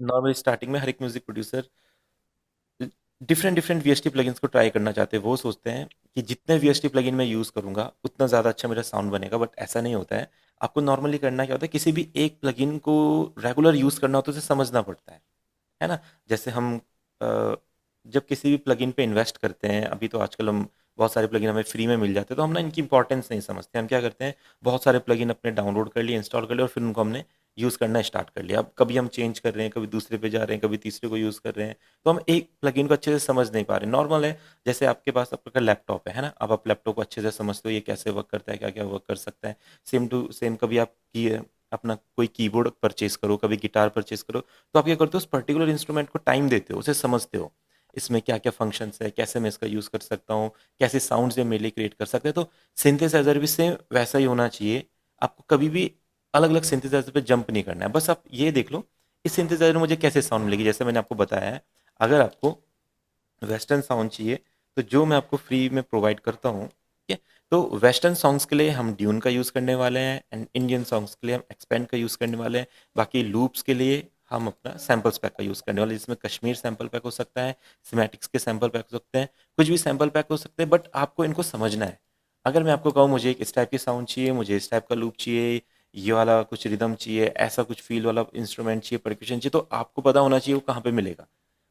Normally starting में हर एक music producer different different VST plugins को ट्राई करना चाहते हैं। वो सोचते हैं कि जितने वीएसटी प्लगइन मैं यूज़ करूंगा उतना ज़्यादा अच्छा मेरा साउंड बनेगा, बट ऐसा नहीं होता है। आपको नॉर्मली करना क्या होता है, किसी भी एक प्लगइन को रेगुलर यूज़ करना हो तो उसे समझना पड़ता है ना? जैसे हम अ, जब किसी भी प्लगइन पे इन्वेस्ट करते हैं, अभी तो आजकल हम बहुत सारे प्लगइन हमें फ्री में मिल जाते हैं, तो हम ना इनकी इंपॉर्टेंस नहीं समझते। हम क्या करते हैं, बहुत सारे प्लगइन अपने डाउनलोड कर लिए, इंस्टॉल कर लिए और फिर उनको हमने यूज़ करना स्टार्ट कर लिया। अब कभी हम चेंज कर रहे हैं, कभी दूसरे पे जा रहे हैं, कभी तीसरे को यूज़ कर रहे हैं, तो हम एक प्लगइन को अच्छे से समझ नहीं पा रहे। नॉर्मल है, जैसे आपके पास आपका लैपटॉप है ना? अब आप लैपटॉप को अच्छे से समझते हो, ये कैसे वर्क करता है, क्या क्या वर्क कर सकता है। सेम टू सेम कभी आप की अपना कोई कीबोर्ड परचेज करो, कभी गिटार परचेज करो, तो आप क्या करते हो, उस पर्टिकुलर इंस्ट्रूमेंट को टाइम देते हो, उसे समझते हो, इसमें क्या क्या फंक्शंस है, कैसे मैं इसका यूज़ कर सकता हूँ, कैसे साउंड्स ये मेरे लिए क्रिएट कर सकते हैं। तो सिंथेसाइजर भी से वैसा ही होना चाहिए। आपको कभी भी अलग अलग सिंथेसाइजर पे जंप नहीं करना है। बस आप ये देख लो, इस सिंथेसाइजर में मुझे कैसे साउंड मिलेगी। जैसे मैंने आपको बताया है, अगर आपको वेस्टर्न साउंड चाहिए, तो जो मैं आपको फ्री में प्रोवाइड करता हूँ, ठीक है? तो वेस्टर्न सॉन्ग्स के लिए हम ड्यून का यूज़ करने वाले हैं, एंड इंडियन सॉन्ग्स के लिए हम एक्सपेंड का यूज़ करने वाले हैं। बाकी लूप्स के लिए हम अपना सैम्पल्स पैक का यूज़ करने वाले हैं, जिसमें कश्मीर सैम्पल पैक हो सकता है, सिमेटिक्स के सैम्पल पैक हो सकते हैं, कुछ भी सैम्पल पैक हो सकते हैं, बट आपको इनको समझना है। अगर मैं आपको कहूँ मुझे एक इस टाइप की साउंड चाहिए, मुझे इस टाइप का लूप चाहिए, ये वाला कुछ रिदम चाहिए, ऐसा कुछ फील वाला इंस्ट्रूमेंट चाहिए, परक्यूशन चाहिए, तो आपको पता होना चाहिए वो कहाँ पे मिलेगा।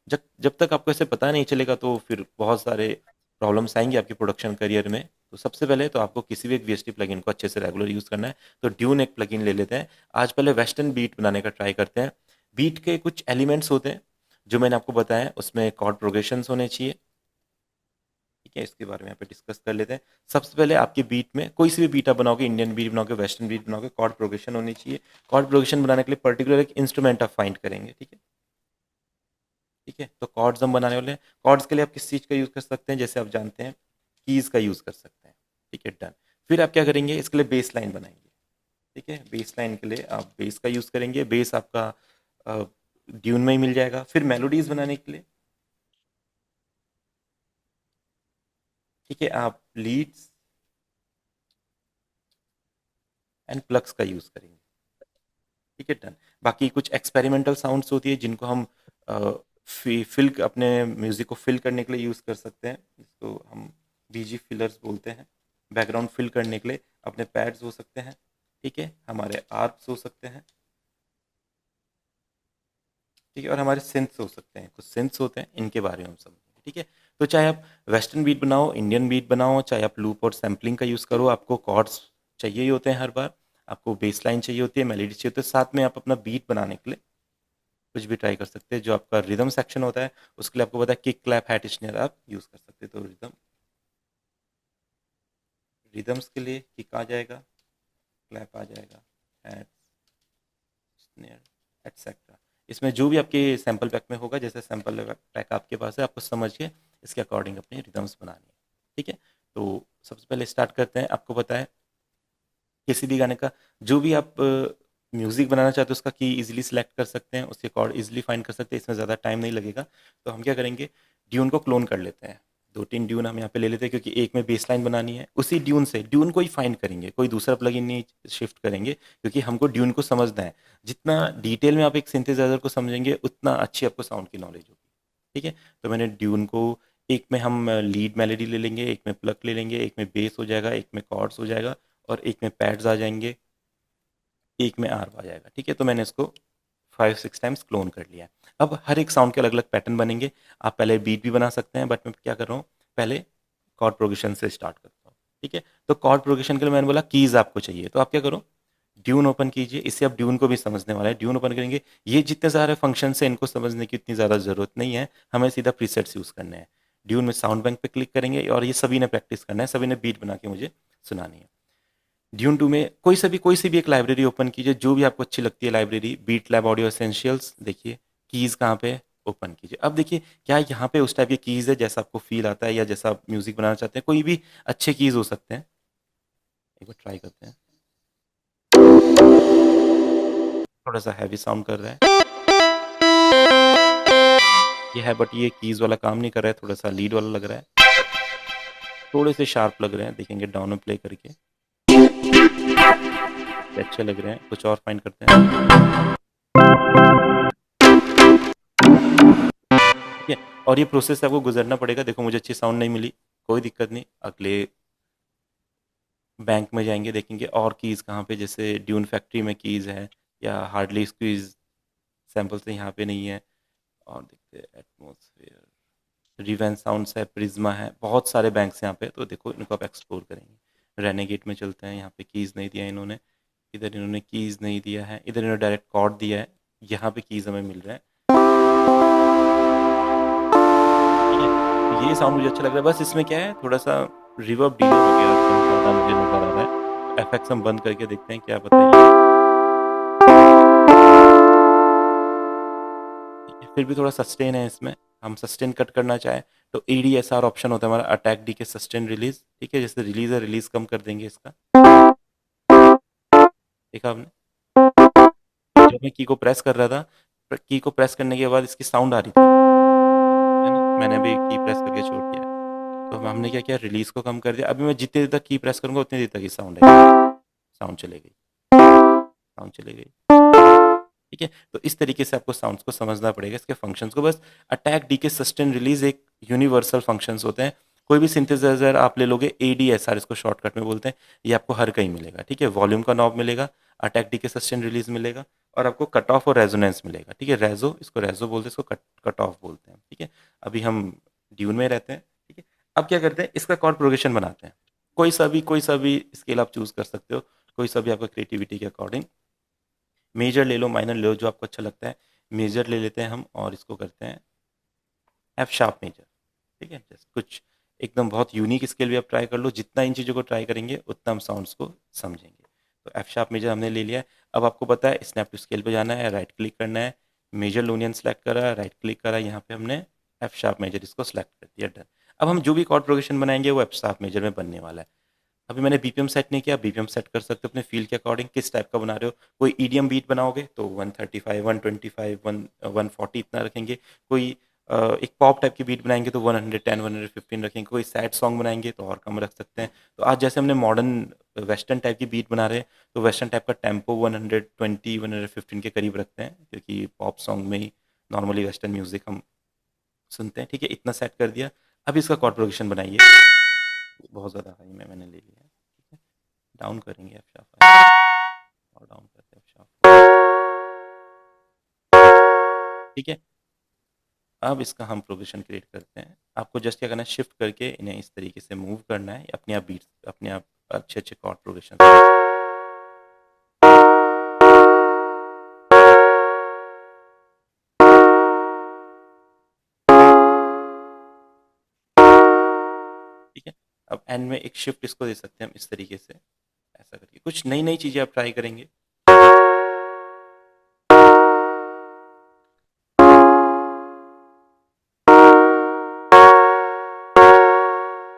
जब जब तक आपको ऐसे पता नहीं चलेगा, तो फिर बहुत सारे प्रॉब्लम्स आएंगे आपके प्रोडक्शन करियर में। तो सबसे पहले तो आपको किसी भी एक वीएसटी प्लगइन को अच्छे से रेगुलर यूज़ करना है। तो ड्यून एक प्लगइन ले लेते हैं। आज पहले वेस्टर्न बीट बनाने का ट्राई करते हैं। बीट के कुछ एलिमेंट्स होते हैं जो मैंने आपको बताया, उसमें कॉर्ड प्रोग्रेशंस होने चाहिए, ठीक है? इसके बारे में यहाँ पे डिस्कस कर लेते हैं। सबसे पहले आपकी बीट में, कोई सी भी बीट आप बनाओगे, इंडियन बीट बनाओगे, वेस्टर्न बीट बनाओगे, कॉर्ड प्रोग्रेशन होनी चाहिए। कॉर्ड प्रोग्रेशन बनाने के लिए पर्टिकुलर एक इंस्ट्रूमेंट आप फाइंड करेंगे, ठीक है? ठीक है, तो कॉर्ड्स हम बनाने वाले हैं। कॉर्ड्स के लिए आप किस चीज़ का यूज़ कर सकते हैं, जैसे आप जानते हैं कीज़ का यूज़ कर सकते हैं, ठीक है? डन। फिर आप क्या करेंगे, इसके लिए बेस लाइन बनाएंगे, ठीक है? बेस लाइन के लिए आप बेस का यूज़ करेंगे। बेस आपका ड्यून में ही मिल जाएगा। फिर मेलोडीज बनाने के लिए, ठीक है, आप लीड्स एंड प्लग्स का यूज़ करेंगे, ठीक है? डन। बाकी कुछ एक्सपेरिमेंटल साउंड्स होती है जिनको हम फिल अपने म्यूजिक को फिल करने के लिए यूज़ कर सकते हैं, जिसको हम बीजी फिलर्स बोलते हैं। बैकग्राउंड फिल करने के लिए अपने पैड्स हो सकते हैं, ठीक है, हमारे आर्प्स हो सकते हैं, ठीक है, और हमारे सिंथ्स हो सकते हैं। कुछ सिंथ्स होते हैं, इनके बारे में हम समझेंगे, ठीक है? तो चाहे आप वेस्टर्न बीट बनाओ, इंडियन बीट बनाओ, चाहे आप लूप और सैम्पलिंग का यूज़ करो, आपको कॉर्ड्स चाहिए ही होते हैं हर बार, आपको बेस लाइन चाहिए होती है, मेलोडी चाहिए होती है, साथ में आप अपना बीट बनाने के लिए कुछ भी ट्राई कर सकते हैं। जो आपका रिदम सेक्शन होता है, उसके लिए आपको पता है किक, क्लैप, हैट, स्नेयर आप यूज़ कर सकते हैं। तो रिदम्स के लिए किक आ जाएगा, क्लैप आ जाएगा, हैट, स्नेयर, एटसेट्रा। इसमें जो भी आपके सैंपल पैक में होगा, जैसे सैंपल पैक आपके पास है, आपको समझ के इसके अकॉर्डिंग अपनी रिदम्स बनानी है, ठीक है? तो सबसे पहले स्टार्ट करते हैं। आपको पता है किसी भी गाने का जो भी आप म्यूज़िक बनाना चाहते हो, उसका की इजीली सिलेक्ट कर सकते हैं, उसके कॉर्ड इजीली फाइंड कर सकते हैं, इसमें ज़्यादा टाइम नहीं लगेगा। तो हम क्या करेंगे, ड्यून को क्लोन कर लेते हैं। 2-3 ड्यून हम यहाँ पे ले लेते हैं, क्योंकि एक में बेस लाइन बनानी है। उसी ड्यून से ड्यून को ही फाइंड करेंगे, कोई दूसरा प्लगइन नहीं शिफ्ट करेंगे, क्योंकि हमको ड्यून को समझना है। जितना डिटेल में आप एक सिंथेसाइजर को समझेंगे, उतना अच्छी आपको साउंड की नॉलेज होगी, ठीक है? तो मैंने ड्यून को, एक में हम लीड मेलोडी ले लेंगे, एक में प्लग ले लेंगे, एक में बेस हो जाएगा, एक में कॉर्ड्स हो जाएगा, और एक में पैड्स आ जाएंगे, एक में आर आ जाएगा, ठीक है? तो मैंने इसको 5-6 टाइम्स क्लोन कर लिया है। अब हर एक साउंड के अलग अलग पैटर्न बनेंगे। आप पहले बीट भी बना सकते हैं, बट मैं क्या कर रहा हूँ, पहले कॉर्ड प्रोग्रेशन से स्टार्ट करता हूँ, ठीक है? तो कॉर्ड प्रोग्रेशन के लिए मैंने बोला कीज आपको चाहिए, तो आप क्या करो, ड्यून ओपन कीजिए। इससे आप ड्यून को भी समझने वाला है। ड्यून ओपन करेंगे, ये जितने सारे फंक्शन है, इनको समझने की इतनी ज़्यादा ज़रूरत नहीं है, हमें सीधा प्रीसेट्स यूज़ करने हैं। ड्यून में साउंड बैंक पे क्लिक करेंगे, और ये सभी ने प्रैक्टिस करना है, सभी ने बीट बना के मुझे सुनानी है। ड्यून 2 में कोई सी भी एक लाइब्रेरी ओपन कीजिए, जो भी आपको अच्छी लगती है library. Beat lab audio essentials, देखिए कीज़ कहाँ पे, ओपन कीजिए। अब देखिए क्या यहाँ पे उस टाइप की कीज़ है जैसा आपको फील आता है, या जैसा आप म्यूजिक बनाना चाहते हैं, कोई भी अच्छे कीज़ हो सकते हैं। एक बार ट्राई करते हैं। थोड़ा सा हैवी साउंड कर रहा है, ये है, बट ये कीज़ वाला काम नहीं कर रहा है, थोड़ा सा लीड वाला लग रहा है, थोड़े से शार्प लग रहे हैं, देखेंगे डाउन में प्ले करके, ये अच्छे लग रहे हैं। कुछ और फाइंड करते हैं। और ये प्रोसेस आपको गुजरना पड़ेगा। देखो मुझे अच्छी साउंड नहीं मिली, कोई दिक्कत नहीं, अगले बैंक में जाएंगे, देखेंगे और कीज़ कहाँ पे, जैसे ड्यून फैक्ट्री में कीज़ है या हार्डली स्क्वीज सैम्पल से यहाँ पे नहीं है। और देखते हैं एटमॉस्फेयर, रिवेन साउंड्स है, प्रिज्मा है, बहुत सारे बैंक्स यहाँ पे, तो देखो इनको आप एक्सप्लोर करेंगे। रेनेगेट में चलते हैं, यहाँ पे कीज़ नहीं दिया इन्होंने, इधर इन्होंने कीज़ नहीं दिया है, इधर इन्होंने डायरेक्ट कॉर्ड दिया है, यहाँ पे कीज़ हमें मिल रहा है। ठीक है, तो ये साउंड मुझे अच्छा लग रहा है। बस इसमें क्या है, थोड़ा सा रिवर्ब डिले वगैरह कम ज़्यादा मुझे नज़र आ रहा है। एफएक्स हम बंद करके देखते हैं क्या बताइए। ठीक है, फिर भी थोड़ा सस्टेन है इसमें, हम सस्टेन कट करना चाहें तो ADSR ऑप्शन होता है हमारा, अटैक डी के सस्टेन रिलीज। ठीक है, जैसे रिलीज है, रिलीज कम कर देंगे इसका। देखा आपने, जब मैं की को प्रेस कर रहा था, की को प्रेस करने के बाद इसकी साउंड आ रही थी, है ना, मैंने अभी की प्रेस करके छोड़ दिया है। तो हमने क्या किया, रिलीज को कम कर दिया। अभी मैं जितनी देर तक की प्रेस करूंगा उतनी देर तक ही साउंड आएगी। साउंड चले गई, साउंड चले गई। ठीक है, तो इस तरीके से आपको साउंड्स को समझना पड़ेगा, इसके फंक्शंस को। बस अटैक, डीके, सस्टेन, रिलीज एक यूनिवर्सल फंक्शंस होते हैं। कोई भी सिंथेसाइजर आप ले लोगे, ADSR इसको शॉर्टकट में बोलते हैं, ये आपको हर कहीं मिलेगा। ठीक है, वॉल्यूम का नॉब मिलेगा, अटैक, डीके, सस्टेन, रिलीज मिलेगा, और आपको कट ऑफ और रेजोनेंस मिलेगा। ठीक है, रेजो, इसको रेजो बोलते हैं, इसको कट ऑफ बोलते हैं। ठीक है, अभी हम ड्यून में रहते हैं। ठीक है, अब क्या करते हैं, इसका कॉर्ड प्रोग्रेशन बनाते हैं। कोई सा भी स्केल आप चूज कर सकते हो, कोई सा भी आपका क्रिएटिविटी के अकॉर्डिंग। मेजर ले लो, माइनर ले लो, जो आपको अच्छा लगता है। मेजर ले लेते हैं हम और इसको करते हैं एफ शार्प मेजर। ठीक है, जस्ट कुछ एकदम बहुत यूनिक स्केल भी आप ट्राई कर लो, जितना इन चीज़ों को ट्राई करेंगे उतना हम साउंड्स को समझेंगे। तो एफ शार्प मेजर हमने ले लिया है। अब आपको पता है स्नैप टू स्केल पे जाना है, राइट क्लिक करना है, मेजर लूनियन सेलेक्ट करा, राइट क्लिक करा, यहाँ पे हमने एफ शार्प मेजर इसको सेलेक्ट कर दिया, डन। अब हम जो भी कॉर्ड प्रोग्रेशन बनाएंगे वो एफ शार्प मेजर में बनने वाला है। अभी मैंने BPM सेट नहीं किया, BPM सेट कर सकते हो अपने फील के अकॉर्डिंग, किस टाइप का बना रहे हो। कोई EDM बीट बनाओगे तो 135, 125, 140 इतना रखेंगे। कोई एक पॉप टाइप की बीट बनाएंगे तो 110, 115 रखेंगे। कोई सैड सॉन्ग बनाएंगे तो और कम रख सकते हैं। तो आज जैसे हमने मॉडर्न वेस्टर्न टाइप की बीट बना रहे हैं, तो वेस्टर्न टाइप का टेम्पो 120, 115 के करीब रखते हैं, क्योंकि पॉप सॉन्ग में ही नॉर्मली वेस्टर्न म्यूजिक हम सुनते हैं। ठीक है, इतना सेट कर दिया। अब इसका कॉर्ड प्रोग्रेशन बनाइए। बहुत ज़्यादा हाई में मैंने ले लिया है। ठीक है, डाउन करेंगे एफ शार्प और डाउन करते हैं एफ शार्प। ठीक है, अब इसका हम प्रोग्रेशन क्रिएट करते हैं। आपको जस्ट क्या करना है, शिफ्ट करके इन्हें इस तरीके से मूव करना है, अपने आप बीट्स, अपने आप अच्छे अच्छे कॉर्ड प्रोग्रेशन। ठीक है, अब एंड में एक शिफ्ट इसको दे सकते हैं हम इस तरीके से, ऐसा करके कुछ नई नई चीज़ें आप ट्राई करेंगे।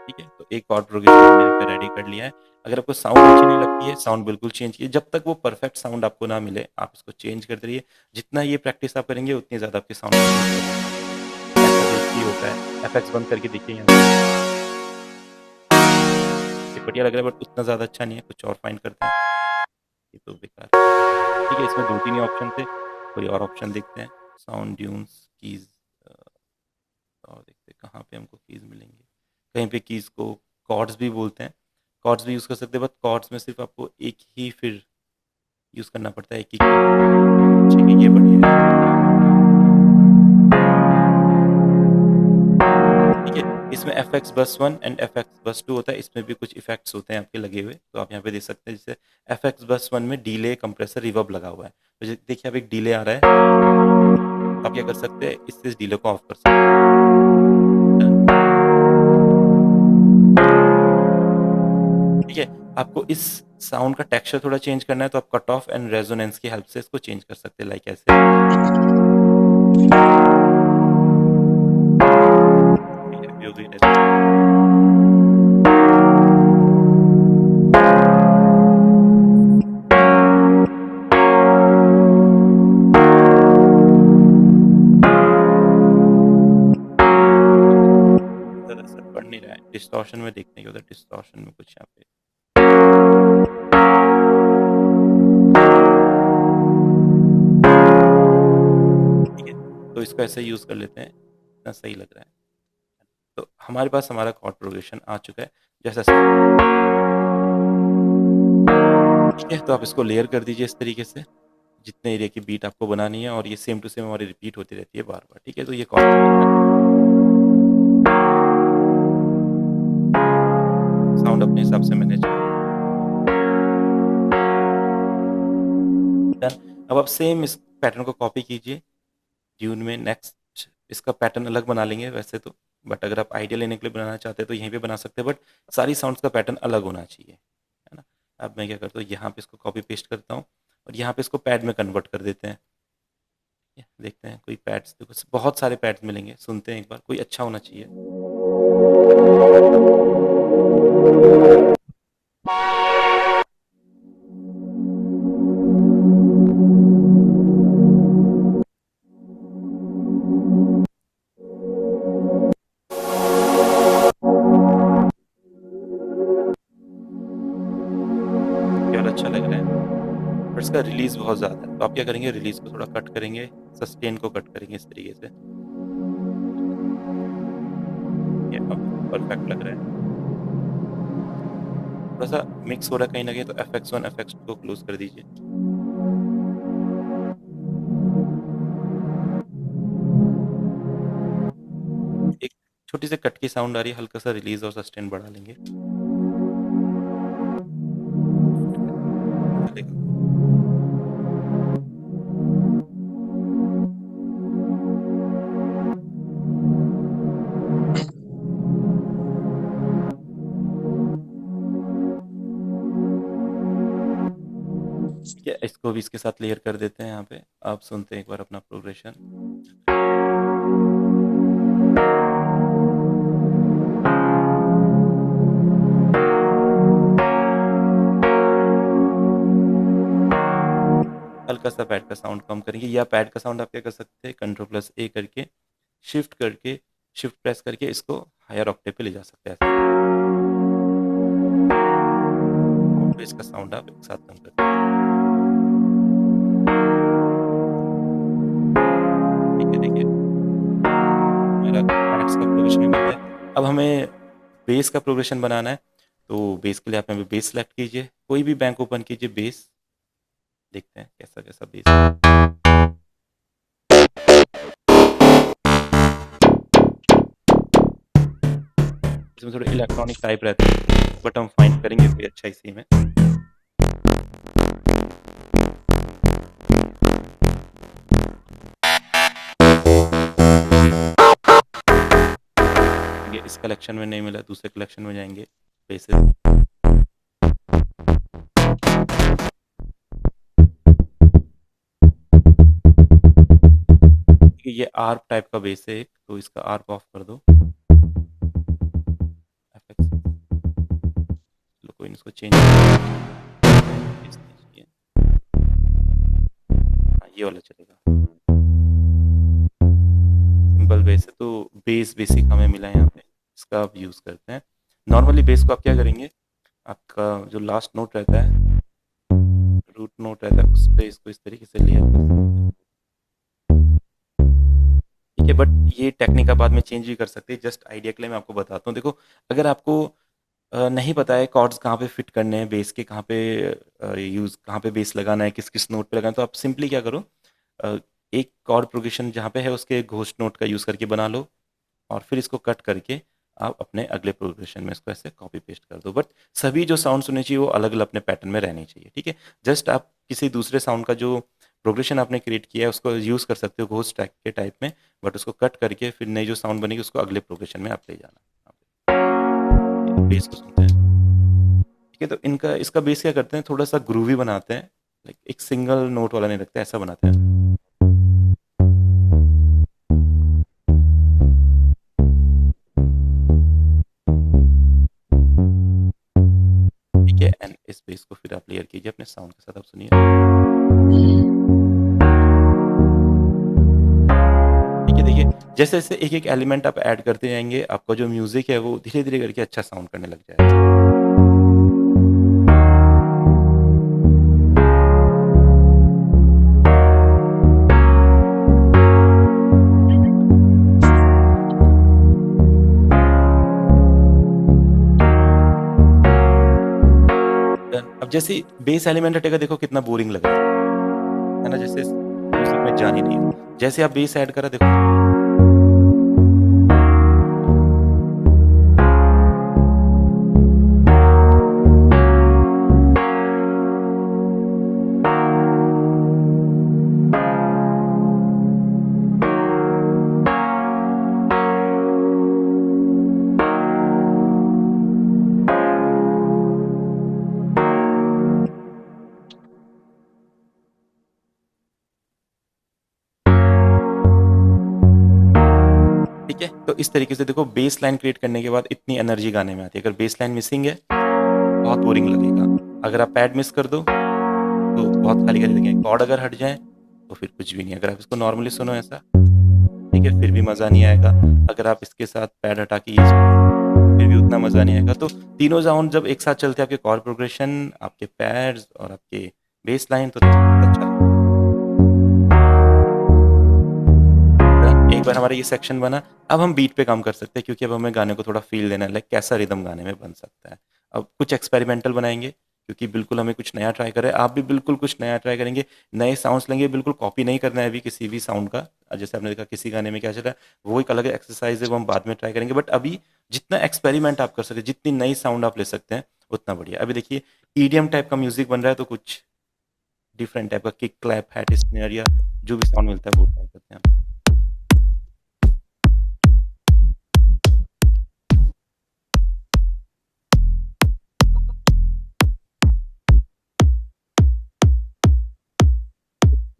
ठीक है, तो एक कॉर्ड प्रोग्रेशन मैंने यहाँ पे रेडी कर लिया है। अगर आपको साउंड अच्छी नहीं लगती है, साउंड बिल्कुल चेंज कीजिए, जब तक वो परफेक्ट साउंड आपको ना मिले आप इसको चेंज करते रहिए। जितना ये प्रैक्टिस आप करेंगे उतनी ज़्यादा आपके साउंड ऐसा बेसिकली होता है। एफएक्स बंद करके देखिए, यहाँ ये बढ़िया लग रहा है बट उतना ज़्यादा अच्छा नहीं है, कुछ और फाइंड करते हैं। ये तो बेकार है। ठीक है, इसमें 2-3 ही ऑप्शन थे, कोई और ऑप्शन देखते हैं। साउंड, ट्यून्स, कीज़, और देखते हैं कहाँ पे हमको कीज़ मिलेंगे। कहीं पे कीज़ को कॉर्ड्स भी बोलते हैं, कॉर्ड्स भी यूज़ कर सकते हैं, बट कॉर्ड्स में सिर्फ आपको एक ही फिर यूज़ करना पड़ता है, एक ही की। ठीक है, ये बढ़िया है। ठीक है, इसमें FX बस 1 एंड FX बस 2 होता है, इसमें भी कुछ इफेक्ट्स होते हैं आपके लगे हुए, तो आप यहाँ पे देख सकते हैं। जैसे FX बस 1 में डीले, कंप्रेसर, रिवर्ब लगा हुआ है, तो देखिए अब एक डीले आ रहा है, आप क्या कर सकते हैं, इससे इस डीले को ऑफ कर सकते हैं। ठीक है, आपको इस साउंड का टेक्सचर थोड़ा चेंज करना है, तो आप कट ऑफ एंड रेजोनेंस की हेल्प से इसको चेंज कर सकते हैं, लाइक ऐसे। ठीक है, अभी हो गई। ज़्यादा असर पड़ नहीं रहा है, डिस्टॉर्शन में देखने के उधर, डिस्टॉर्शन में कुछ यहाँ पे। ठीक है, तो इसको ऐसे यूज़ कर लेते हैं। कितना सही लग रहा है। तो हमारे पास हमारा कॉर्ड प्रोग्रेशन आ चुका है जैसा ठीक है। तो आप इसको लेयर कर दीजिए इस तरीके से, जितने एरिया की बीट आपको बनानी है, और ये सेम टू सेम हमारी रिपीट होती रहती है बार बार। ठीक है, तो ये कॉर्ड साउंड अपने हिसाब से मैनेज कर। अब आप सेम इस पैटर्न को कॉपी कीजिए ट्यून में। नेक्स्ट इसका पैटर्न अलग बना लेंगे वैसे तो, बट अगर आप आइडिया लेने के लिए बनाना चाहते हैं तो यहीं पे बना सकते हैं, बट सारी साउंड्स का पैटर्न अलग होना चाहिए, है ना। अब मैं क्या करता हूँ, यहाँ पे इसको कॉपी पेस्ट करता हूँ और यहाँ पे इसको पैड में कन्वर्ट कर देते हैं। देखते हैं कोई पैड्स, देखो बहुत सारे पैड्स मिलेंगे, सुनते हैं एक बार, कोई अच्छा होना चाहिए। यार अच्छा लग रहा है, पर इसका रिलीज बहुत ज़्यादा है, तो आप क्या करेंगे, रिलीज को थोड़ा कट करेंगे, सस्टेन को कट करेंगे इस तरीके से। ये अब परफेक्ट लग रहा है। थोड़ा सा मिक्स हो रहा है कहीं ना कहीं, तो FX1 FX2 को क्लोज कर दीजिए। एक छोटी सी कट की साउंड आ रही है, हल्का सा रिलीज और सस्टेन बढ़ा लेंगे। ठीक है, इसको भी इसके साथ लेयर कर देते हैं। यहाँ पे आप सुनते हैं एक बार अपना प्रोग्रेशन। हल्का सा पैड का साउंड कम करेंगे, या पैड का साउंड आप क्या कर सकते हैं, Ctrl+A करके शिफ्ट प्रेस करके इसको हायर ऑक्टेव पे ले जा सकते हैं। और इसका साउंड आप एक साथ कम कर सकते हैं। देखिए मेरा पैड्स का प्रोग्रेशन भी बन गया। अब हमें बेस का प्रोग्रेशन बनाना है, तो बेस के लिए आप यहाँ पे बेस सेलेक्ट कीजिए, कोई भी बैंक ओपन कीजिए, बेस देखते हैं कैसा कैसा बेस है। इसमें थोड़े इलेक्ट्रॉनिक टाइप रहते हैं, बट हम फाइंड करेंगे कोई अच्छा इसी में। इस कलेक्शन में नहीं मिला, दूसरे कलेक्शन में जाएंगे बेसिस। ये आर्प टाइप का बेस है एक, तो इसका आर्प ऑफ कर दो। चलो कोई इसको चेंज, ये वाला चलेगा। सिंपल बेस है, तो बेस बेसिक हमें मिला है यहाँ पे, इसका आप यूज़ करते हैं। नॉर्मली बेस को आप क्या करेंगे, आपका जो लास्ट नोट रहता है, रूट नोट रहता है, उस पर इसको इस तरीके से लेयर कर सकते हैं। ठीक है, बट ये टेक्निक आप बाद में चेंज भी कर सकते हैं। जस्ट आइडिया के लिए मैं आपको बताता हूँ। देखो अगर आपको नहीं पता है कॉर्ड्स कहाँ पे फिट करने हैं, बेस के कहाँ पे कहाँ पे बेस लगाना है, किस किस नोट पे लगाना है, तो आप सिंपली क्या करो, एक कॉर्ड प्रोग्रेशन जहाँ पे है उसके घोस्ट नोट का यूज़ करके बना लो, और फिर इसको कट करके आप अपने अगले प्रोग्रेशन में इसको ऐसे कॉपी पेस्ट कर दो। बट सभी जो साउंड होने चाहिए वो अलग अलग अपने पैटर्न में रहने चाहिए। ठीक है, जस्ट आप किसी दूसरे साउंड का जो प्रोग्रेशन आपने क्रिएट किया है उसको यूज़ कर सकते हो घोस्ट ट्रैक के टाइप में, बट उसको कट करके फिर नई जो साउंड बनेगी उसको अगले प्रोग्रेशन में आप ले जाना। बेस को सुनते हैं। ठीक है, तो इनका इसका बेस क्या करते हैं, थोड़ा सा ग्रूवी बनाते हैं, लाइक एक सिंगल नोट वाला नहीं रखते, ऐसा बनाते हैं। ठीक है, एंड इस बेस को फिर आप लेयर कीजिए अपने साउंड के साथ, आप सुनिए। ठीक है, देखिए जैसे जैसे एक एक एलिमेंट आप ऐड करते जाएंगे, आपका जो म्यूजिक है वो धीरे धीरे करके अच्छा साउंड करने लग जाएगा। जैसे बेस एलिमेंट हटेगा देखो कितना बोरिंग लग रहा है ना, जैसे म्यूजिक में जान ही नहीं है। जैसे आप बेस ऐड करा देखो, ठीक है। तो इस तरीके से देखो बेस लाइन क्रिएट करने के बाद इतनी एनर्जी गाने में आती है। अगर बेस लाइन मिसिंग है बहुत बोरिंग लगेगा। अगर आप पैड मिस कर दो तो बहुत खाली खाली लगेगा। कॉर्ड अगर हट जाए तो फिर कुछ भी नहीं। अगर आप इसको नॉर्मली सुनो ऐसा, ठीक है, फिर भी मज़ा नहीं आएगा। अगर आप इसके साथ पैड हटा के ये फिर भी उतना मज़ा नहीं आएगा। तो तीनों साउंड जब एक साथ चलते हैं, आपके कॉर्ड प्रोग्रेशन, आपके पैड्स और आपके बेस लाइन, तो अच्छा लगता है। एक बार हमारा ये सेक्शन बना, अब हम बीट पे काम कर सकते हैं क्योंकि अब हमें गाने को थोड़ा फील देना है, लाइक कैसा रिदम गाने में बन सकता है। अब कुछ एक्सपेरिमेंटल बनाएंगे क्योंकि बिल्कुल हमें कुछ नया ट्राई कर रहे हैं। आप भी बिल्कुल कुछ नया ट्राई करेंगे, नए साउंड्स लेंगे। बिल्कुल कॉपी नहीं करना है अभी किसी भी साउंड का। जैसे आपने देखा किसी गाने में क्या चल रहा है, वो एक अलग एक्सरसाइज है, वो हम बाद में ट्राई करेंगे। बट अभी जितना एक्सपेरिमेंट आप कर सकते हैं, जितनी नई साउंड आप ले सकते हैं, उतना बढ़िया। अभी देखिए ईडीएम टाइप का म्यूजिक बन रहा है, तो कुछ डिफरेंट टाइप का किक, क्लैप, हैट, स्नेयर या जो भी साउंड मिलता है वो ट्राई करते हैं।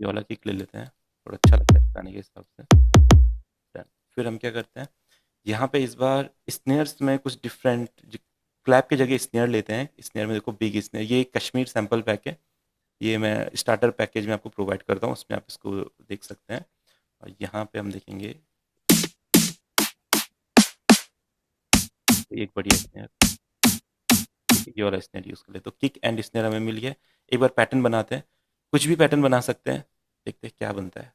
ये वाला किक ले लेते हैं, थोड़ा अच्छा लगता है गाने के हिसाब से। Done। फिर हम क्या करते हैं, यहाँ पे इस बार स्नेयर्स में कुछ डिफरेंट, क्लैप की जगह स्नेयर लेते हैं। स्नेयर में देखो बिग स्नेयर, ये कश्मीर सैम्पल पैक है। ये मैं स्टार्टर पैकेज में आपको प्रोवाइड करता हूँ, उसमें आप इसको देख सकते हैं। और यहाँ पे हम देखेंगे एक बढ़िया स्नेयर, ये वाला स्नेयर यूज़ कर ले। तो किक एंड स्नेयर हमें मिल गया। एक बार पैटर्न बनाते हैं, कुछ भी पैटर्न बना सकते हैं, देखते हैं क्या बनता है।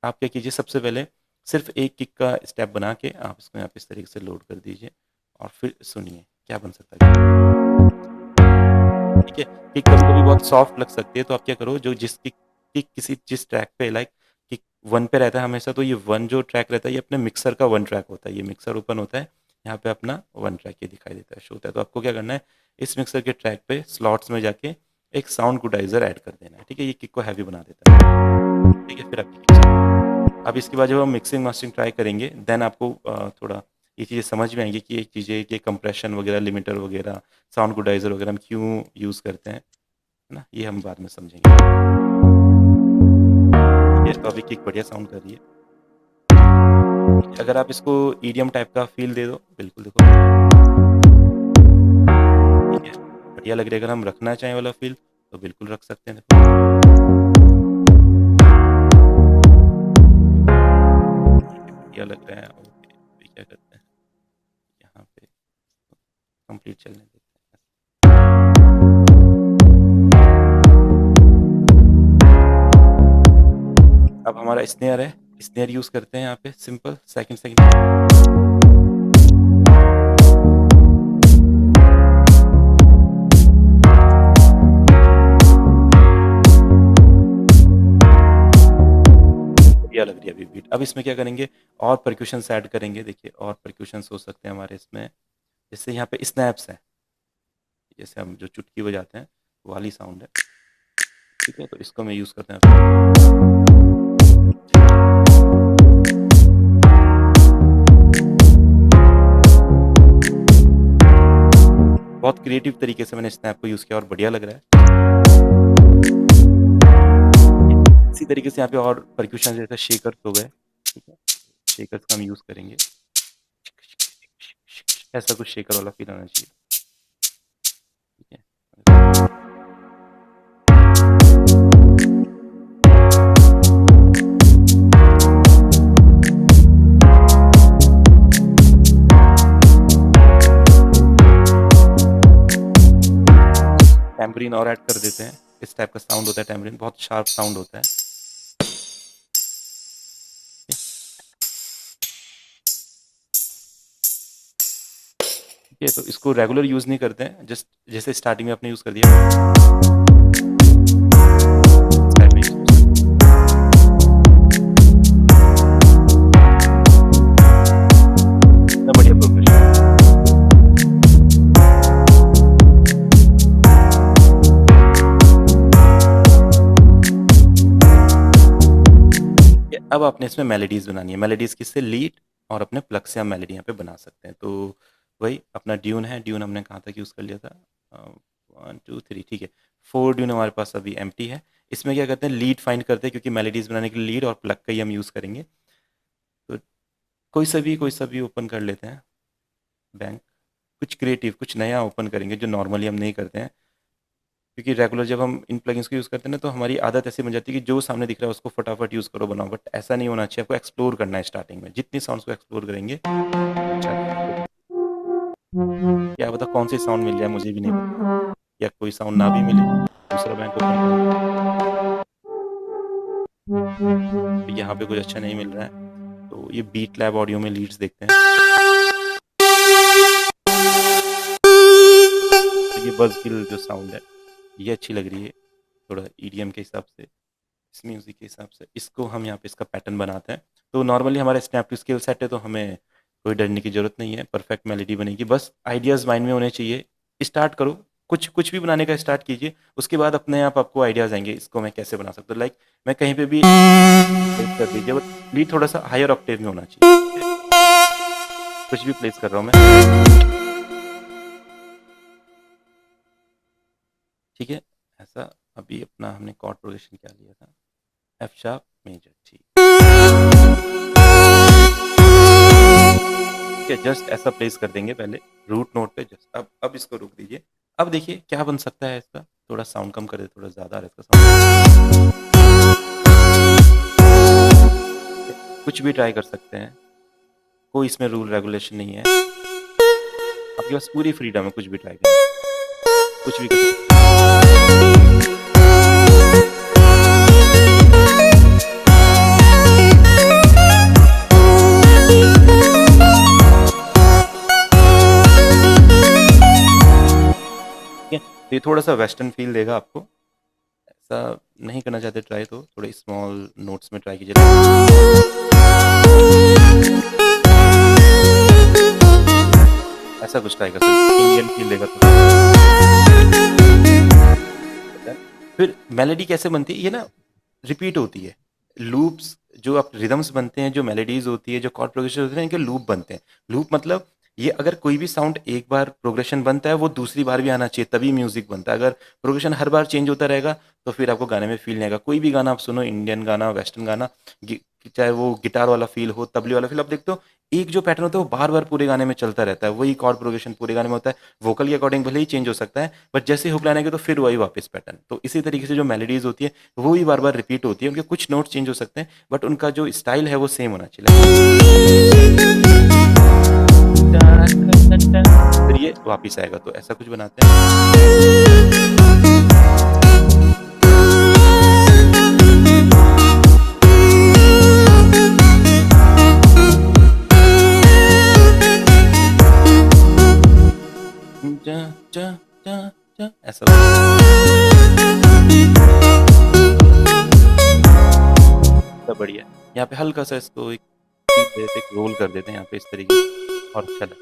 आप क्या कीजिए, सबसे पहले सिर्फ एक किक का स्टेप बना के आप इसको यहाँ पे इस तरीके से लोड कर दीजिए और फिर सुनिए क्या बन सकता है। ठीक है, किक कभी कभी बहुत सॉफ्ट लग सकती है, तो आप क्या करो, जो जिस किक किक किसी जिस ट्रैक पे लाइक किक वन पे रहता है हमेशा, तो ये वन जो ट्रैक रहता है ये अपने मिक्सर का वन ट्रैक होता है। ये मिक्सर ओपन होता है, यहाँ पे अपना वन ट्रैक ये दिखाई देता है, शो होता है। तो आपको क्या करना है, इस मिक्सर के ट्रैक पे स्लॉट्स में जाके एक साउंड गुडाइजर ऐड कर देना है। ठीक है, ये किक को हैवी बना देता है। ठीक है, फिर आप अब इसके बाद जब हम मिक्सिंग मास्टरिंग ट्राई करेंगे, देन आपको थोड़ा ये चीज़ें समझ में आएंगी कि ये चीज़ें कि कंप्रेशन वगैरह, लिमिटर वगैरह, साउंड गुडाइजर वगैरह हम क्यों यूज़ करते हैं, है ना, ये हम बाद में समझेंगे। ये तो अभी किक बढ़िया साउंड कर रही है। अगर आप इसको ईडीएम टाइप का फील दे दो, बिल्कुल देखो ठीक है, बढ़िया लग रही है। अगर हम रखना चाहें वाला फील तो बिल्कुल रख सकते हैं। देखो बढ़िया लग रहा है। ओके, अभी क्या करते हैं, यहाँ पे कंप्लीट चलने देते हैं। अब हमारा स्नेयर है, स्नेयर यूज़ करते हैं यहाँ पे, सिंपल सेकंड सेकंड। बढ़िया लग रही है अभी बीट। अब इसमें क्या करेंगे, और परक्यूशंस ऐड करेंगे। देखिए और परक्यूशंस हो सकते हैं हमारे इसमें, जैसे यहाँ पे स्नैप्स है, जैसे हम जो चुटकी बजाते हैं वो वाली साउंड है। ठीक है, तो इसको मैं यूज़ करते हैं। बहुत क्रिएटिव तरीके से मैंने स्नैप को यूज़ किया और बढ़िया लग रहा है। इसी तरीके से यहाँ पे और परक्यूशन जैसे शेकर्स हो गए, ठीक है, शेकर्स का हम यूज़ करेंगे। ऐसा कुछ शेकर वाला फील आना चाहिए। ठीक है, टैम्बरीन और ऐड कर देते हैं। इस टाइप का साउंड होता है टैम्बरीन, बहुत शार्प साउंड होता है। ठीक है, तो इसको रेगुलर यूज़ नहीं करते हैं, जस्ट जैसे स्टार्टिंग में आपने यूज़ कर दिया, इस टाइप में use कर सकते हैं। इतना बढ़िया प्रोग्रेशन। अब आपने इसमें मेलोडीज बनानी है। मेलोडीज किससे? लीड और अपने प्लग से हम मेलोडी यहाँ पे बना सकते हैं। तो वही अपना ड्यून है, ड्यून हमने कहाँ तक यूज़ कर लिया था, 1 2 3, ठीक है, 4 ड्यून हमारे पास अभी एम्प्टी है। इसमें क्या करते हैं, लीड फाइंड करते हैं, क्योंकि मेलोडीज बनाने के लिए लीड और प्लग का ही हम यूज़ करेंगे। तो कोई सा भी ओपन कर लेते हैं बैंक, कुछ क्रिएटिव, कुछ नया ओपन करेंगे जो नॉर्मली हम नहीं करते हैं, क्योंकि रेगुलर जब हम इन प्लगइन्स को यूज़ करते हैं ना, तो हमारी आदत ऐसी बन जाती है कि जो सामने दिख रहा है उसको फटाफट यूज़ करो, बनाओ, बट ऐसा नहीं होना चाहिए। आपको एक्सप्लोर करना है स्टार्टिंग में, जितनी साउंड्स को एक्सप्लोर करेंगे अच्छा रहेगा। क्या पता कौन सी साउंड मिल जाए, मुझे भी नहीं पता, या कोई साउंड ना भी मिले। दूसरा बैंक ओपन करें तो यहाँ पे कुछ अच्छा नहीं मिल रहा है, तो ये बीट लैब ऑडियो में लीड्स देखते हैं। तो ये बज़किल जो साउंड है ये अच्छी लग रही है, थोड़ा ईडीएम के हिसाब से, इस म्यूज़िक के हिसाब से। इसको हम यहाँ पे इसका पैटर्न बनाते हैं। तो नॉर्मली हमारा स्नैप टू स्केल सेट है, तो हमें कोई डरने की ज़रूरत नहीं है, परफेक्ट मेलोडी बनेगी। बस आइडियाज़ माइंड में होने चाहिए। स्टार्ट करो, कुछ कुछ भी बनाने का स्टार्ट कीजिए, उसके बाद अपने आप आपको आइडियाज़ आएंगे, इसको मैं कैसे बना सकता हूँ। लाइक मैं कहीं पे भी प्लेस कर दीजिए, बट लीड थोड़ा सा हायर ऑक्टेव में होना चाहिए। कुछ भी प्लेस कर रहा हूँ मैं, ठीक है, ऐसा। अभी अपना हमने कॉर्ड प्रोग्रेशन क्या लिया था, एफ शार्प मेजर, ठीक है, जस्ट ऐसा प्लेस कर देंगे पहले रूट नोट पे, जस्ट। अब इसको रोक दीजिए। अब देखिए क्या बन सकता है इसका, थोड़ा साउंड कम कर दे, थोड़ा ज़्यादा आ रहा है इसका साउंड। कुछ भी ट्राई कर सकते हैं, कोई इसमें रूल रेगुलेशन नहीं है, आपके पास पूरी फ्रीडम है, कुछ भी ट्राई करें, कुछ भी कर सकते हैं, ठीक है। तो ये थोड़ा सा वेस्टर्न फील देगा आपको, ऐसा नहीं करना चाहते ट्राई तो थोड़े स्मॉल नोट्स में ट्राई कीजिए, ऐसा कुछ ट्राई कर सकते हैं, इंडियन फील देगा तो। फिर मेलोडी कैसे बनती है, ये ना रिपीट होती है, लूप्स जो आप रिदम्स बनते हैं, जो मेलोडीज होती है, जो कॉर्ड प्रोग्रेशन होते हैं, इनके लूप बनते हैं। लूप मतलब ये, अगर कोई भी साउंड एक बार प्रोग्रेशन बनता है, वो दूसरी बार भी आना चाहिए, तभी म्यूजिक बनता है। अगर प्रोग्रेशन हर बार चेंज होता रहेगा तो फिर आपको गाने में फील नहीं आएगा। कोई भी गाना आप सुनो, इंडियन गाना, वेस्टर्न गाना, चाहे वो गिटार वाला फील हो, तबले वाला फील, आप देखते हो एक जो पैटर्न होता है वो बार बार पूरे गाने में चलता रहता है, वही कॉर्ड प्रोग्रेशन पूरे गाने में होता है। वोकल के अकॉर्डिंग भले ही चेंज हो सकता है, बट जैसे हुक लाने के तो फिर वही वापस पैटर्न। तो इसी तरीके से जो मेलोडीज होती है वो ही बार बार रिपीट होती है, उनके कुछ नोट चेंज हो सकते हैं, बट उनका जो स्टाइल है वो सेम होना चाहिए, फिर ये वापिस आएगा। तो ऐसा कुछ बनाते हैं। जा, जा, जा, जा, ऐसा सब बढ़िया। यहाँ पे हल्का सा इसको एक रोल कर देते हैं यहाँ पे इस तरीके से, और अच्छा लगता है।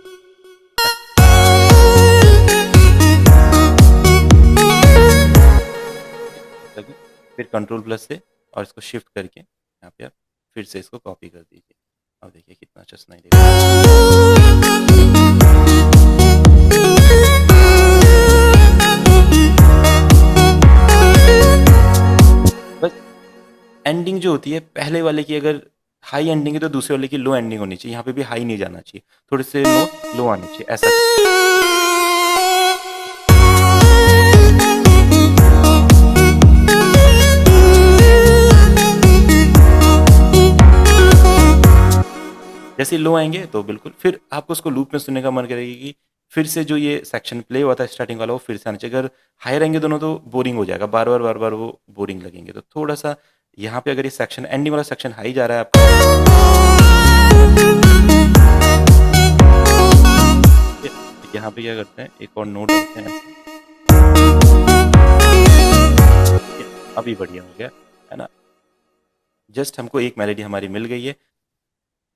फिर कंट्रोल प्लस से और इसको शिफ्ट करके यहाँ पे आप फिर से इसको कॉपी कर दीजिए। अब देखिए कितना अच्छा सुनाई देगा। बस एंडिंग जो होती है पहले वाले की, अगर हाई एंडिंग है तो दूसरे वाले की लो एंडिंग होनी चाहिए। यहाँ पे भी हाई नहीं जाना चाहिए, थोड़े से लो आने चाहिए, ऐसा। जैसे लो आएंगे तो बिल्कुल फिर आपको उसको लूप में सुनने का मन करेगी कि फिर से जो ये सेक्शन प्ले हुआ था स्टार्टिंग वाला वो फिर से आना चाहिए। अगर हाई रहेंगे दोनों तो बोरिंग हो जाएगा, बार बार वो बोरिंग लगेंगे। तो थोड़ा सा यहाँ पे अगर ये सेक्शन एंडिंग वाला सेक्शन हाई जा रहा है आपका, यहाँ पे क्या करते हैं, एक और नोट रखते हैं ऐसे। अभी बढ़िया हो गया, है ना। जस्ट हमको एक मेलोडी हमारी मिल गई है,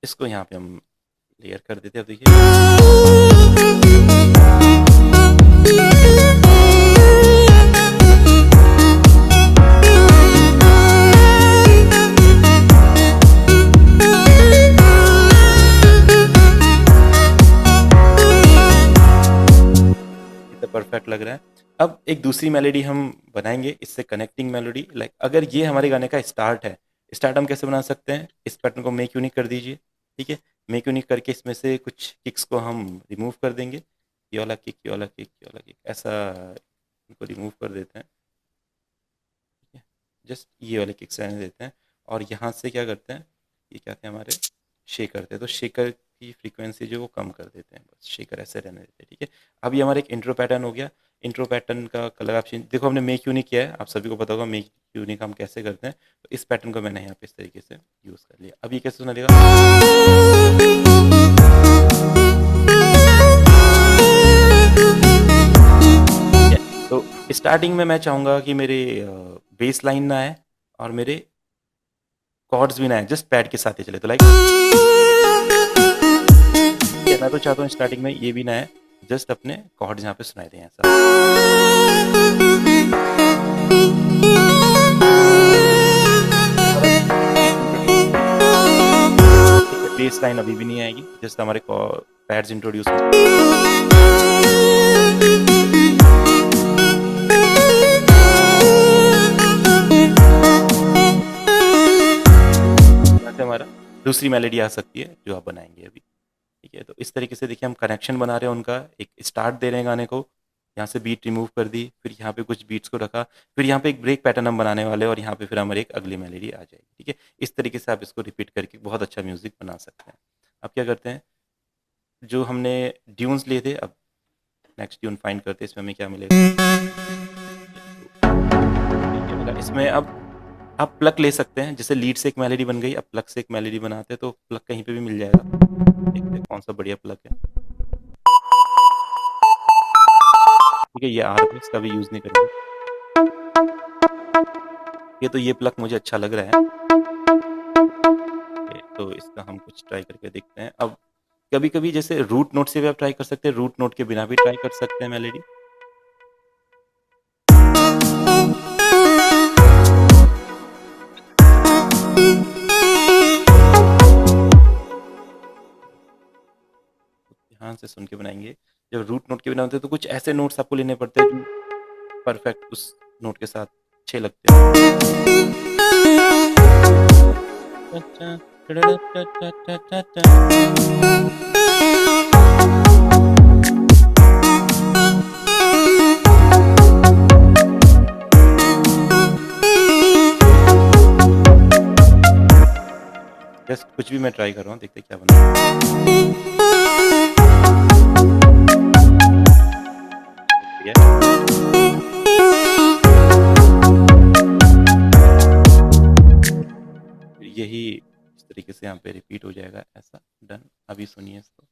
इसको यहाँ पे हम लेयर कर देते हैं। अब देखिए कितना परफेक्ट लग रहा है। अब एक दूसरी मेलोडी हम बनाएंगे, इससे कनेक्टिंग मेलोडी। लाइक अगर ये हमारे गाने का स्टार्ट है, स्टार्ट हम कैसे बना सकते हैं, इस पैटर्न को मेक यूनिक कर दीजिए, ठीक है। मेक यूनिक करके इसमें से कुछ किक्स को हम रिमूव कर देंगे, ये वाला किक, ये वाला किक, ये वाला किक, ऐसा इनको रिमूव कर देते हैं, ठीक है। जस्ट ये वाले किक्स रहने देते हैं, और यहाँ से क्या करते हैं, ये क्या थे हमारे शेकर थे, तो शेकर की फ्रीक्वेंसी जो वो कम कर देते हैं, बस शेकर ऐसे रहने देते हैं, ठीक है। अब ये हमारा एक इंट्रो पैटर्न हो गया। इंट्रो पैटर्न का कलर ऑप्शन देखो, हमने मेक यूनिक किया है, आप सभी को पता होगा मेक यूनिक हम कैसे करते हैं। तो इस पैटर्न को मैंने यहाँ पे इस तरीके से यूज़ कर लिया। अब ये कैसे सुना देगा, तो स्टार्टिंग में मैं चाहूँगा कि मेरे बेस लाइन ना आए और मेरे कॉर्ड्स भी ना आए, जस्ट पैड के साथ ही चले। तो लाइक मैं तो चाहता हूँ स्टार्टिंग में ये भी ना आए, जस्ट अपने कॉर्ड्स यहाँ पे सुनाई दें ऐसा। बेस लाइन अभी भी नहीं आएगी, जस्ट हमारे पैड्स इंट्रोड्यूस हो। हमारा दूसरी मेलोडी आ सकती है जो आप बनाएंगे अभी, ठीक है। तो इस तरीके से देखिए हम कनेक्शन बना रहे हैं, उनका एक स्टार्ट दे रहे हैं गाने को, यहाँ से बीट रिमूव कर दी, फिर यहाँ पे कुछ बीट्स को रखा, फिर यहाँ पे एक ब्रेक पैटर्न हम बनाने वाले हैं, और यहाँ पे फिर हमारे एक अगली मेलोडी आ जाएगी, ठीक है। इस तरीके से आप इसको रिपीट करके बहुत अच्छा म्यूजिक बना सकते हैं। अब क्या करते हैं, जो हमने ट्यून्स लिए थे, अब नेक्स्ट ट्यून फाइंड करते हैं, इसमें हमें क्या मिलेगा। इसमें अब आप प्लग ले सकते हैं, जैसे लीड से एक मेलोडी बन गई, अब प्लग से एक मेलोडी बनाते हैं, तो प्लग कहीं पे भी मिल जाएगा। देखते हैं कौन सा बढ़िया प्लग है, ठीक है। ये आर है, इसका भी यूज नहीं करेंगे, ये तो ये प्लग मुझे अच्छा लग रहा है, तो इसका हम कुछ ट्राई करके देखते हैं। अब कभी कभी जैसे रूट नोट से भी आप ट्राई कर सकते हैं, रूट नोट के बिना भी ट्राई कर सकते हैं मेलोडी। ध्यान से सुन के बनाएंगे, जब रूट नोट के बिना होते हैं तो कुछ ऐसे नोट्स आपको लेने पड़ते हैं जो परफेक्ट उस नोट के साथ अच्छे लगते हैं। जस्ट कुछ भी मैं ट्राई कर रहा हूँ, देखते क्या बनता है। यही इस तरीके से यहाँ पे रिपीट हो जाएगा, ऐसा डन। अभी सुनिए इसको,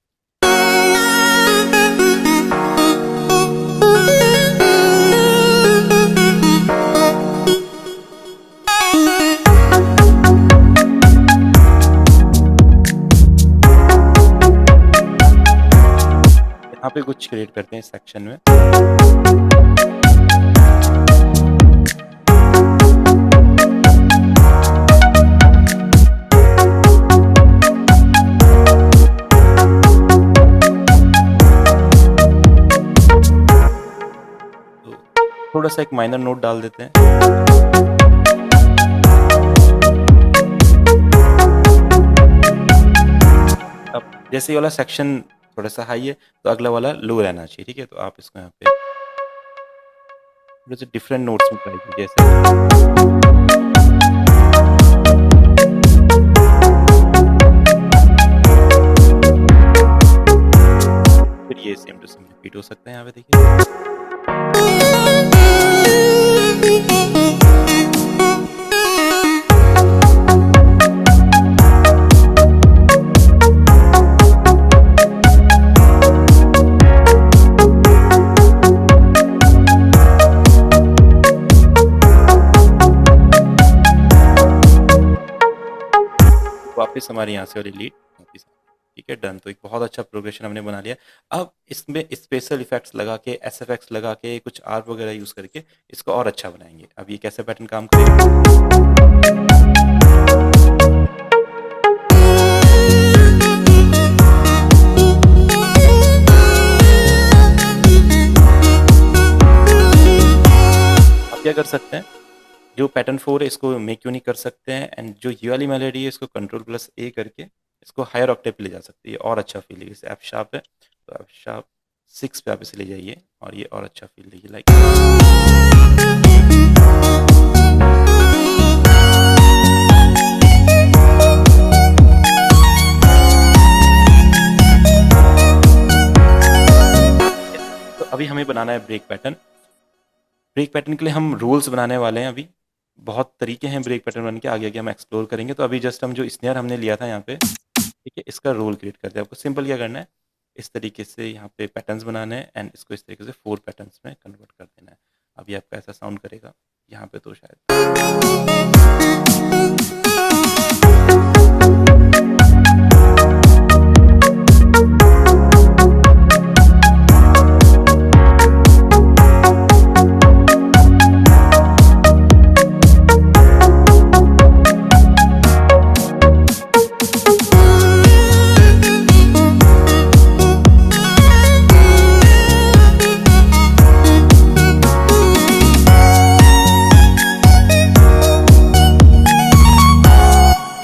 यहाँ पे कुछ क्रिएट करते हैं इस सेक्शन में। थोड़ा सा एक माइनर नोट डाल देते हैं। अब जैसे ये वाला सेक्शन थोड़ा सा हाई है, तो अगला वाला लो रहना चाहिए, ठीक है। तो आप इसको यहाँ पे थोड़े से डिफरेंट नोट्स में ट्राई कीजिए, फिर ये सेम टू सेम रिपीट हो सकता है। यहाँ पे देखिए हमारी यहाँ से वाली लीड वापस आ गई। ठीक है, डन। तो एक बहुत अच्छा प्रोग्रेशन हमने बना लिया। अब इसमें स्पेशल इफेक्ट्स लगा के, एसएफएक्स लगा के, कुछ आर्प वगैरह यूज़ करके इसको और अच्छा बनाएंगे। अब ये कैसे पैटर्न काम करेगा। क्या कर सकते हैं, जो पैटर्न 4 है इसको मेक यूनिक कर सकते हैं, एंड जो ये वाली मेलोडी है इसको कंट्रोल+A करके इसको हायर ऑक्टेव पे ले जा सकते हैं, और अच्छा फील है। जैसे एफ शार्प है तो एफ शार्प 6 पे आप इसे ले जाइए और ये और अच्छा फील देगी, लाइक। तो अभी हमें बनाना है ब्रेक पैटर्न। ब्रेक पैटर्न के लिए हम रूल्स बनाने वाले हैं। अभी बहुत तरीके हैं ब्रेक पैटर्न बनने के, आगे आगे हम एक्सप्लोर करेंगे। तो अभी जस्ट हम जो स्नेयर हमने लिया था यहाँ पे, ठीक है, इसका रोल क्रिएट करते हैं। आपको सिंपल क्या करना है, इस तरीके से यहाँ पे पैटर्न्स बनाने हैं एंड इसको इस तरीके से 4 पैटर्न्स में कन्वर्ट कर देना है। अभी आपका ऐसा साउंड करेगा यहाँ पे, तो शायद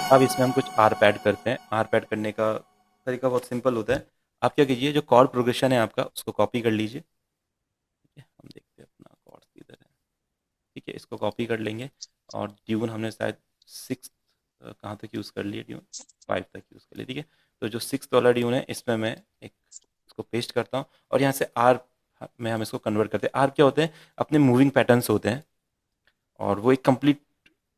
अब इसमें हम कुछ आर्प ऐड करते हैं। आर्प ऐड करने का तरीका बहुत सिंपल होता है। आप क्या कीजिए, जो कॉर्ड प्रोग्रेशन है आपका उसको कॉपी कर लीजिए। ठीक है, हम देखते हैं अपना कॉर्ड किधर है। ठीक है, इसको कॉपी कर लेंगे और ट्यून हमने शायद 6 कहाँ तक यूज़ कर लिया, ट्यून 5 तक यूज़ कर लिया। ठीक है, तो जो 6th वाला ट्यून है इसमें मैं एक इसको पेस्ट करता हूँ और यहाँ से आर्प में हम इसको कन्वर्ट करते हैं। आर्प क्या होते हैं, अपने मूविंग पैटर्न्स होते हैं और वो एक कंप्लीट,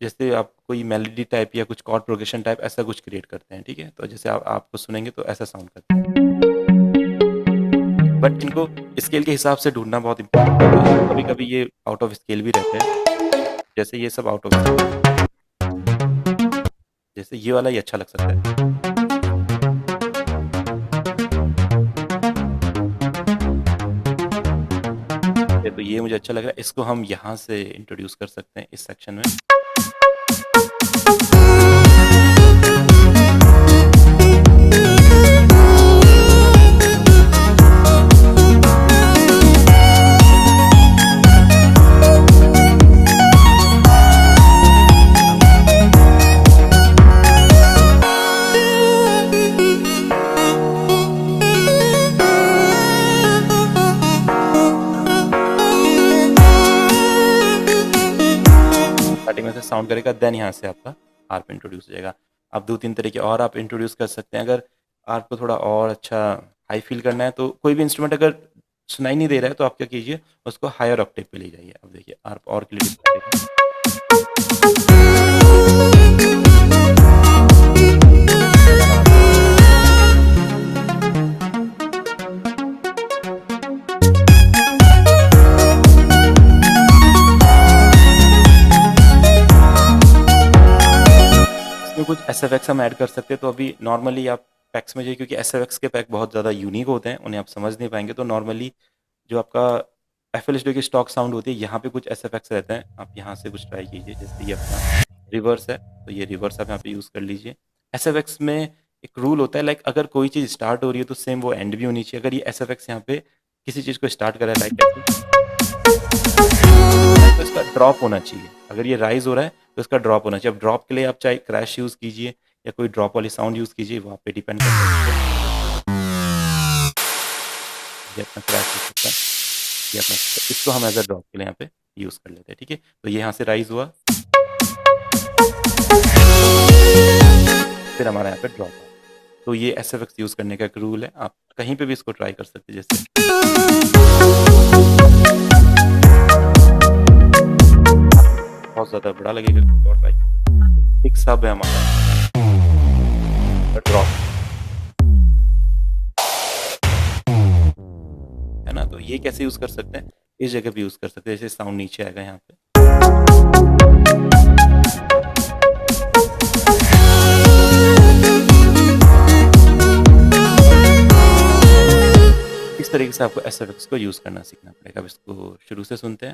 जैसे आप कोई मेलोडी टाइप या कुछ कॉर्ड प्रोग्रेशन टाइप ऐसा कुछ क्रिएट करते हैं। ठीक है, तो जैसे आपको सुनेंगे तो ऐसा साउंड करते हैं, बट इनको स्केल के हिसाब से ढूंढना बहुत इंपॉर्टेंट है। कभी कभी ये आउट ऑफ स्केल भी रहते हैं, जैसे ये सब आउट ऑफ स्केल, जैसे ये वाला ही अच्छा लग सकता है। तो ये मुझे अच्छा लग रहा है, इसको हम यहाँ से इंट्रोड्यूस कर सकते हैं इस सेक्शन में। स्टार्टिंग में से साउंड करेगा, देन यहाँ से आपका आर्प इंट्रोड्यूस हो जाएगा। आप 2-3 तरीके और आप इंट्रोड्यूस कर सकते हैं। अगर आर्प को थोड़ा और अच्छा हाई फील करना है, तो कोई भी इंस्ट्रूमेंट अगर सुनाई नहीं दे रहा है तो आप क्या कीजिए, उसको हायर ऑक्टेव पे ले जाइए। अब देखिए आर्प और क्लियर करेगा। कुछ एसएफएक्स हम ऐड कर सकते हैं। तो अभी नॉर्मली आप पैक्स में जाइए, क्योंकि एसएफएक्स के पैक बहुत ज़्यादा यूनिक होते हैं, उन्हें आप समझ नहीं पाएंगे। तो नॉर्मली जो आपका एफएल स्टूडियो की स्टॉक साउंड होती है, यहाँ पे कुछ एसएफएक्स रहते हैं, आप यहाँ से कुछ ट्राई कीजिए। जैसे ये अपना रिवर्स है, तो ये रिवर्स आप यहाँ पे यूज़ कर लीजिए। एसएफएक्स में एक रूल होता है, लाइक अगर कोई चीज़ स्टार्ट हो रही है तो सेम वो एंड भी होनी चाहिए। अगर ये एसएफएक्स यहाँ पे किसी चीज़ को स्टार्ट करा है, लाइक तो इसका ड्रॉप होना चाहिए। अगर ये राइज हो रहा है तो इसका ड्रॉप होना चाहिए। अब ड्रॉप के लिए आप चाहे क्रैश यूज़ कीजिए या कोई ड्रॉप वाली साउंड यूज़ कीजिए, वो आप पे डिपेंड करता है। ये अपना क्रैश हो सकता है, ये अपना, इसको हम एज अ ड्रॉप के लिए यहाँ पे यूज़ कर लेते हैं। ठीक है, तो ये यहाँ से राइज हुआ, फिर हमारा यहाँ पे ड्रॉप हुआ। तो ये एसएफएक्स यूज़ करने का एक रूल है, आप कहीं पे भी इसको ट्राई कर सकते हैं। जैसे बहुत ज़्यादा बड़ा लगेगा तो ट्राई, एक सब है हमारा ड्रॉप, है ना। तो ये कैसे यूज़ कर सकते हैं, इस जगह भी यूज़ कर सकते हैं। जैसे साउंड नीचे आएगा यहाँ पे, तरीके से आपको एसएफएक्स को यूज़ करना सीखना पड़ेगा। अब इसको शुरू से सुनते हैं।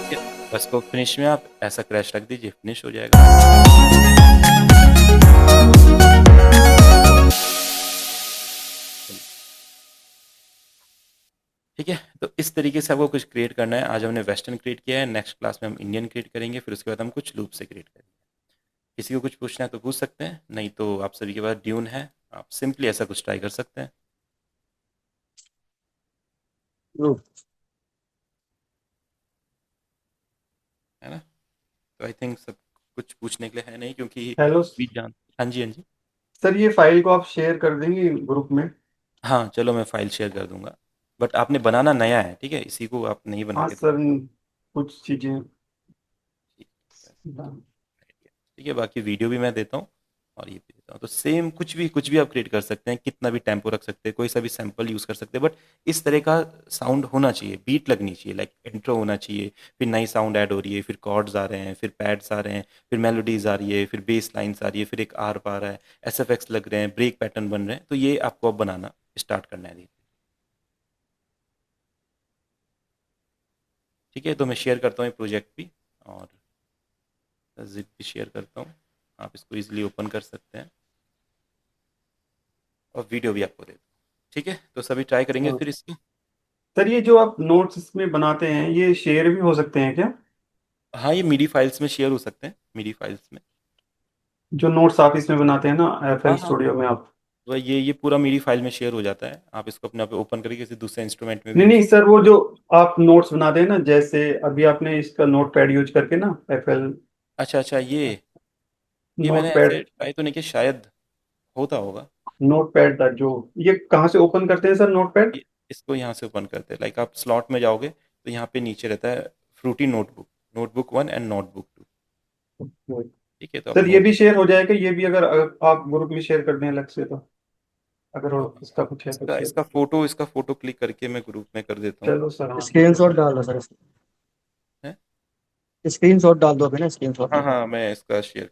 ठीक है, बस को फिनिश में आप ऐसा क्रैश रख दीजिए, फिनिश हो जाएगा। ठीक है, तो इस तरीके से आपको कुछ क्रिएट करना है। आज हमने वेस्टर्न क्रिएट किया है, नेक्स्ट क्लास में हम इंडियन क्रिएट करेंगे, फिर उसके बाद हम कुछ लूप से क्रिएट करेंगे। किसी को कुछ पूछना है तो पूछ सकते हैं, नहीं तो आप सभी के पास ड्यून है, आप सिंपली ऐसा कुछ ट्राई कर सकते हैं। ओ, है ना? तो आई थिंक सब कुछ पूछने के लिए है नहीं, क्योंकि हेलो भी जान। हाँ जी, हाँ जी। सर, ये फाइल को आप शेयर कर देंगे ग्रुप में? हाँ, चलो मैं फाइल शेयर कर दूंगा, बट आपने बनाना नया है, ठीक है, इसी को आप नहीं बना हाँ के सर, देखो। कुछ चीजें। ठीक ठीक है, बाकी वीडियो भी मैं देता हूँ और ये भी देता हूँ, तो सेम कुछ भी आप क्रिएट कर सकते हैं, कितना भी टेम्पो रख सकते हैं, कोई सा भी सैंपल यूज़ कर सकते हैं, बट इस तरह का साउंड होना चाहिए, बीट लगनी चाहिए, लाइक इंट्रो होना चाहिए, फिर नई साउंड ऐड हो रही है, फिर कॉर्ड्स आ रहे हैं, फिर पैड्स आ रहे हैं, फिर मेलोडीज आ रही है, फिर बेस लाइन्स आ रही है, फिर एक आर्प आ रहा है, एसएफएक्स लग रहे हैं, ब्रेक पैटर्न बन रहे हैं, तो ये आपको अब बनाना स्टार्ट करना है। ठीक है, तो मैं शेयर करता हूँ ये प्रोजेक्ट भी, और जिप भी शेयर करता हूँ, आप इसको इजीली ओपन कर सकते हैं, और वीडियो भी आपको देता हूँ। ठीक है, तो सभी ट्राई करेंगे हाँ फिर इसको। सर, ये जो आप नोट्स इसमें बनाते हैं, ये शेयर भी हो सकते हैं क्या? हाँ, ये मीडी फाइल्स में शेयर हो सकते हैं, मीडी फाइल्स में। जो नोट्स आप इसमें बनाते हैं ना, हाँ एफएल हाँ, स्टूडियो में आप? तो ये पूरा मीडी फाइल में शेयर हो जाता है, आप इसको अपने आप ओपन करके किसी दूसरे इंस्ट्रूमेंट में भी नहीं यूज़। नहीं सर, वो जो आप नोट्स बनाते हैं ना, जैसे अभी आपने इसका नोट पैड यूज करके ना, एफएल अच्छा अच्छा, ये मैंने नोट ऐसे पैड, ट्राई तो नहीं किया, शायद होता होगा। नोट पैड जो, ये कहाँ से ओपन करते हैं सर, नोट पैड? इसको यहाँ से ओपन करते हैं, लाइक आप स्लॉट में जाओगे तो यहाँ पे नीचे रहता है fruity notebook, notebook 1 and notebook 2। ठीक है, तो आप सर, ये नोट। भी शेयर हो जाएगा, ये भी अगर आप ग्रुप में शेयर कर दें अलग से तो, अगर इसका कुछ है तो इसका शेयर। इसका फोटो क्लिक करके मैं ग्रुप में कर देता हूँ। चलो सर, हाँ स्क्रीन तो शॉट सर। डाल दो सर, है। स्क्रीन शॉट डाल दो अभी ना, स्क्रीन शॉट। हाँ हाँ, मैं इसका शेयर